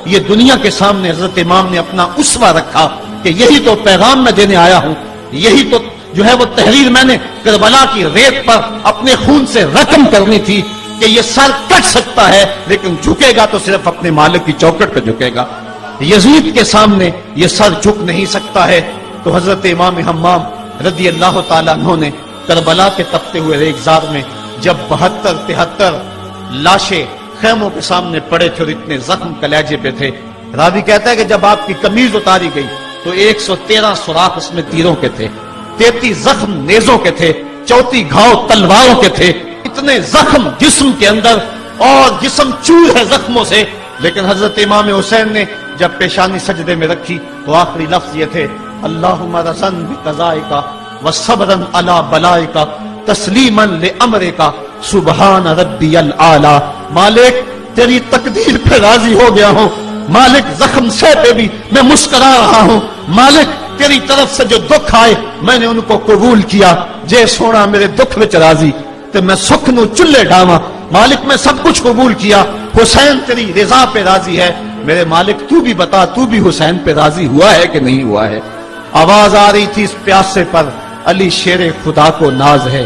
یہ دنیا کے سامنے حضرت امام نے اپنا اسوہ رکھا کہ یہی تو پیغام میں دینے آیا ہوں، یہی تو جو ہے وہ تحریر میں نے کربلا کی ریت پر اپنے خون سے رقم کرنی تھی کہ یہ سر کٹ سکتا ہے لیکن جھکے گا تو صرف اپنے مالک کی چوکٹ پہ جھکے گا، یزید کے سامنے یہ سر جھک نہیں سکتا ہے۔ تو حضرت امام حمام رضی اللہ تعالیٰ عنہ نے کربلا کے تپتے ہوئے ریگزار میں جب 72-73 لاشیں خیموں کے سامنے پڑے تھے اور اتنے زخم کلیجے پہ تھے، راوی کہتا ہے کہ جب آپ کی قمیض اتاری گئی تو 113 سوراخ اس میں تیروں کے تھے، 33 زخم نیزوں کے تھے، 34 گھاؤ تلواروں کے تھے، اتنے زخم جسم کے اندر اور جسم چور ہے زخموں سے۔ لیکن حضرت امام حسین نے جب پیشانی سجدے میں رکھی تو آخری لفظ یہ تھے، اللہم رضن بقضائک وصبرن علی بلائک تسلیما لامرک سبحان ربی الاعلی۔ مالک تیری تقدیر پہ راضی ہو گیا ہوں، مالک زخم سے پہ بھی میں مسکرا رہا ہوں، مالک تیری طرف سے جو دکھ آئے میں نے ان کو قبول کیا، جے سونا میرے دکھ وچ راضی تو میں سکھ نو چلے ڈاواں، مالک میں سب کچھ قبول کیا، حسین تیری رضا پہ راضی ہے، میرے مالک تو بھی بتا تو بھی حسین پہ راضی ہوا ہے کہ نہیں ہوا ہے۔ آواز آ رہی تھی اس پیاسے پر علی شیر خدا کو ناز ہے،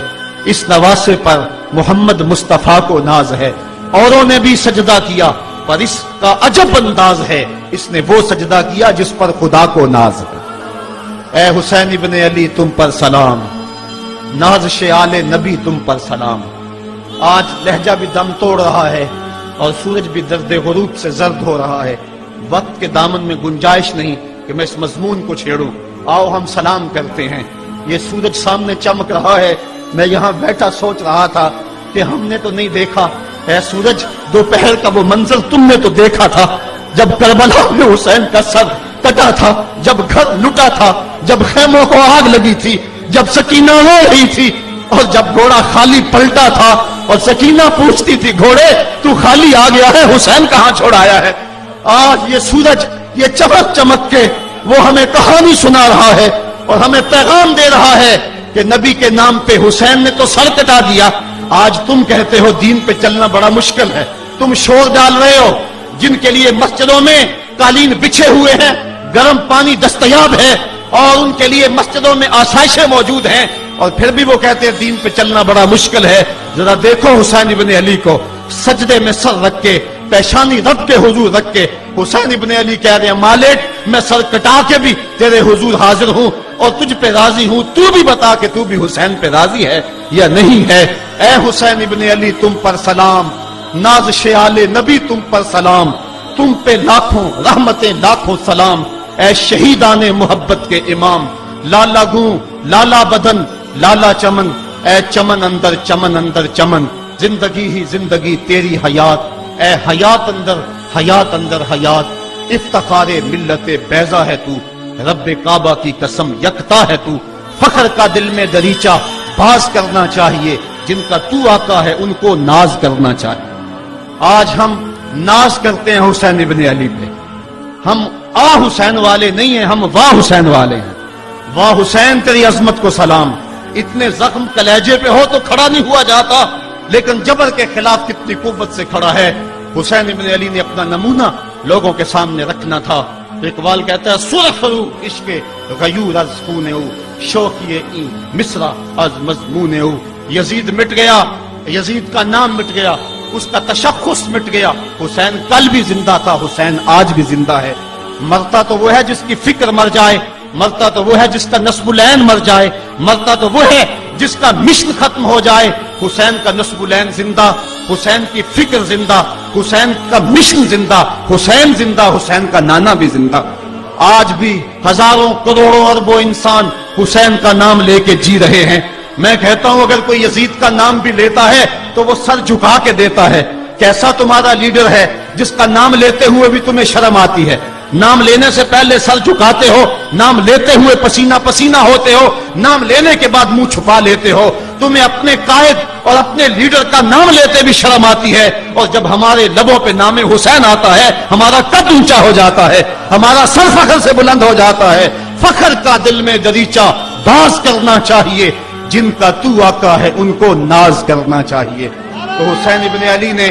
اس نواسے پر محمد مصطفیٰ کو ناز ہے، اوروں نے بھی سجدہ کیا پر اس کا عجب انداز ہے، اس نے وہ سجدہ کیا جس پر خدا کو ناز ہے۔ اے حسین ابن علی تم پر سلام، نازش آل نبی تم پر سلام۔ آج لہجہ بھی دم توڑ رہا ہے اور سورج بھی درد غروب سے زرد ہو رہا ہے، وقت کے دامن میں گنجائش نہیں کہ میں اس مضمون کو چھیڑوں، آؤ ہم سلام کرتے ہیں۔ یہ سورج سامنے چمک رہا ہے، میں یہاں بیٹھا سوچ رہا تھا کہ ہم نے تو نہیں دیکھا، اے سورج دوپہر کا وہ منظر تم نے تو دیکھا تھا جب کربلا میں حسین کا سر کٹا تھا، جب گھر لٹا تھا، جب خیموں کو آگ لگی تھی، جب سکینہ رو رہی تھی اور جب گھوڑا خالی پلٹا تھا اور سکینہ پوچھتی تھی گھوڑے تو خالی آ گیا ہے، حسین کہاں چھوڑ آیا ہے۔ آج یہ سورج یہ چمک چمک کے وہ ہمیں کہانی سنا رہا ہے اور ہمیں پیغام دے رہا ہے کہ نبی کے نام پہ حسین نے تو سر کٹا دیا۔ آج تم کہتے ہو دین پہ چلنا بڑا مشکل ہے، تم شور ڈال رہے ہو، جن کے لیے مسجدوں میں قالین بچھے ہوئے ہیں، گرم پانی دستیاب ہے اور ان کے لیے مسجدوں میں آسائشیں موجود ہیں، اور پھر بھی وہ کہتے ہیں دین پہ چلنا بڑا مشکل ہے۔ ذرا دیکھو حسین ابن علی کو سجدے میں سر رکھ کے، پیشانی رب کے حضور رکھ کے حسین ابن علی کہہ رہے ہیں مالک میں سر کٹا کے بھی تیرے حضور حاضر ہوں اور تجھ پہ راضی ہوں، تو بھی بتا کہ تو بھی حسین پہ راضی ہے یا نہیں ہے۔ اے حسین ابن علی تم پر سلام، نازش آل نبی تم پر سلام، تم پہ لاکھوں رحمتیں لاکھوں سلام۔ اے شہیدان محبت کے امام، لالا گوں لالا بدن لالا چمن، اے چمن اندر چمن اندر چمن، زندگی ہی زندگی تیری حیات، اے حیات اندر حیات اندر حیات، افتخار ملت بیضا ہے تو، رب کعبہ کی قسم یکتا ہے تو، فخر کا دل میں دریچہ باز کرنا چاہیے، جن کا تو آقا ہے ان کو ناز کرنا چاہیے۔ آج ہم ناز کرتے ہیں حسین ابن علی پہ، ہم آ حسین والے نہیں ہیں، ہم واہ حسین والے ہیں۔ واہ حسین تیری عظمت کو سلام، اتنے زخم کلیجے پہ ہو تو کھڑا نہیں ہوا جاتا، لیکن جبر کے خلاف کتنی قوت سے کھڑا ہے۔ حسین ابن علی نے اپنا نمونہ لوگوں کے سامنے رکھنا تھا۔ اقبال کہتا ہے سرخرو عشق غیور از خون او، شوقی این مصرع از مضمون او۔ یزید مٹ گیا، یزید کا نام مٹ گیا، اس کا تشخص مٹ گیا، حسین کل بھی زندہ تھا، حسین آج بھی زندہ ہے۔ مرتا تو وہ ہے جس کی فکر مر جائے، مرتا تو وہ ہے جس کا نسب العین مر جائے، مرتا تو وہ ہے جس کا مشن ختم ہو جائے۔ حسین کا نسب العین زندہ، حسین کی فکر زندہ، حسین کا مشن زندہ، حسین زندہ، حسین کا نانا بھی زندہ۔ آج بھی ہزاروں کروڑوں اربوں انسان حسین کا نام لے کے جی رہے ہیں۔ میں کہتا ہوں اگر کوئی یزید کا نام بھی لیتا ہے تو وہ سر جھکا کے دیتا ہے۔ کیسا تمہارا لیڈر ہے جس کا نام لیتے ہوئے بھی تمہیں شرم آتی ہے؟ نام لینے سے پہلے سر جھکاتے ہو، نام لیتے ہوئے پسینہ پسینہ ہوتے ہو، نام لینے کے بعد منہ چھپا لیتے ہو۔ تمہیں اپنے قائد اور اپنے لیڈر کا نام لیتے بھی شرم آتی ہے، اور جب ہمارے لبوں پہ نام حسین آتا ہے ہمارا قد اونچا ہو جاتا ہے، ہمارا سر فخر سے بلند ہو جاتا ہے۔ فخر کا دل میں دریچہ باز کرنا چاہیے، جن کا تو آقا ہے ان کو ناز کرنا چاہیے۔ تو حسین ابن علی نے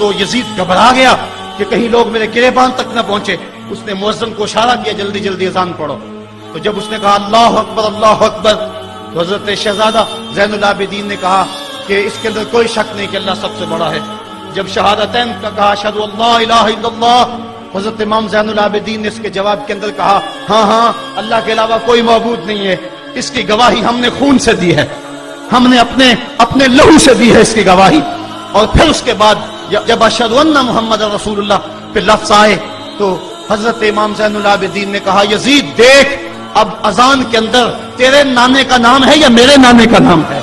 تو یزید گھبرا گیا کہ کہیں لوگ میرے گریبان تک نہ پہنچے. اس نے مؤذن کو اشارہ کیا جلدی جلدی اذان پڑھو. تو جب اس نے کہا اللہ اکبر اللہ اکبر تو حضرت شہزادہ زین العابدین نے کہا کہ اس کے اندر کوئی شک نہیں کہ اللہ سب سے بڑا ہے. جب شہادتین کا کہا اشہد ان لا الہ الا اللہ، حضرت امام زین العابدین نے اس کے جواب کے اندر کہا ہاں ہاں اللہ کے علاوہ کوئی معبود نہیں ہے، اس کی گواہی ہم نے خون سے دی ہے، ہم نے اپنے لہو سے دی ہے اس کی گواہی. اور پھر اس کے بعد جب اشہد ان محمد رسول اللہ پہ لفظ آئے تو حضرت امام زین العابدین نے کہا یزید دیکھ اب اذان کے اندر تیرے نانے کا نام ہے یا میرے نانے کا نام ہے؟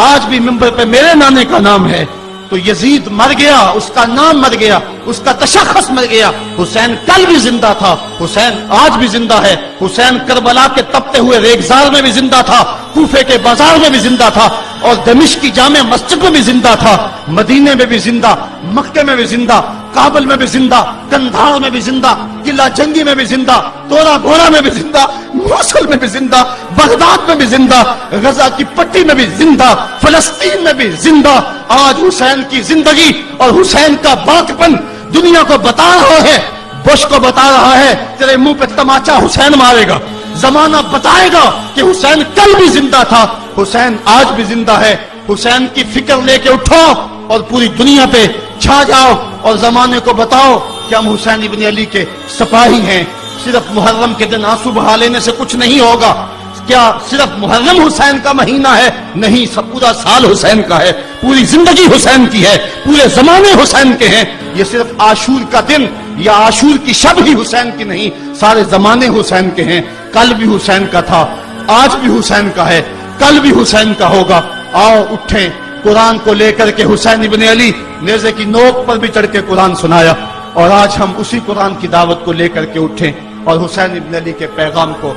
آج بھی منبر پہ میرے نانے کا نام ہے. تو یزید مر گیا، اس کا نام مر گیا، اس کا تشخص مر گیا. حسین کل بھی زندہ تھا، حسین آج بھی زندہ ہے. حسین کربلا کے تپتے ہوئے ریگزار میں بھی زندہ تھا، کوفے کے بازار میں بھی زندہ تھا، اور دمشق کی جامع مسجد میں بھی زندہ تھا، مدینے میں بھی زندہ، مکے میں بھی زندہ، کابل میں بھی زندہ، کندھار میں بھی زندہ، قلعہ جنگی میں بھی زندہ، تورا گھوڑا میں بھی زندہ، موصل میں بھی زندہ، بغداد میں بھی زندہ، غزہ کی پٹی میں بھی زندہ، فلسطین میں بھی زندہ. آج حسین کی زندگی اور حسین کا باقپن دنیا کو بتا رہا ہے، بش کو بتا رہا ہے تیرے منہ پہ تماچا حسین مارے گا. زمانہ بتائے گا کہ حسین کل بھی زندہ تھا، حسین آج بھی زندہ ہے. حسین کی فکر لے کے اٹھو اور پوری دنیا پہ چھا جاؤ اور زمانے کو بتاؤ کہ ہم حسین ابن علی کے سپاہی ہیں. صرف محرم کے دن آنسو بہا لینے سے کچھ نہیں ہوگا. کیا صرف محرم حسین کا مہینہ ہے؟ نہیں، سب پورا سال حسین کا ہے، پوری زندگی حسین کی ہے، پورے زمانے حسین کے ہیں. یہ صرف عاشور کا دن یا عاشور کی شب ہی حسین کی نہیں، سارے زمانے حسین کے ہیں. کل بھی حسین کا تھا، آج بھی حسین کا ہے، کل بھی حسین کا ہوگا. آؤ اٹھیں، قرآن کو لے کر کے حسین ابن علی نیزے کی نوک پر بھی چڑھ کے قرآن سنایا، اور آج ہم اسی قرآن کی دعوت کو لے کر کے اٹھیں اور حسین ابن علی کے پیغام کو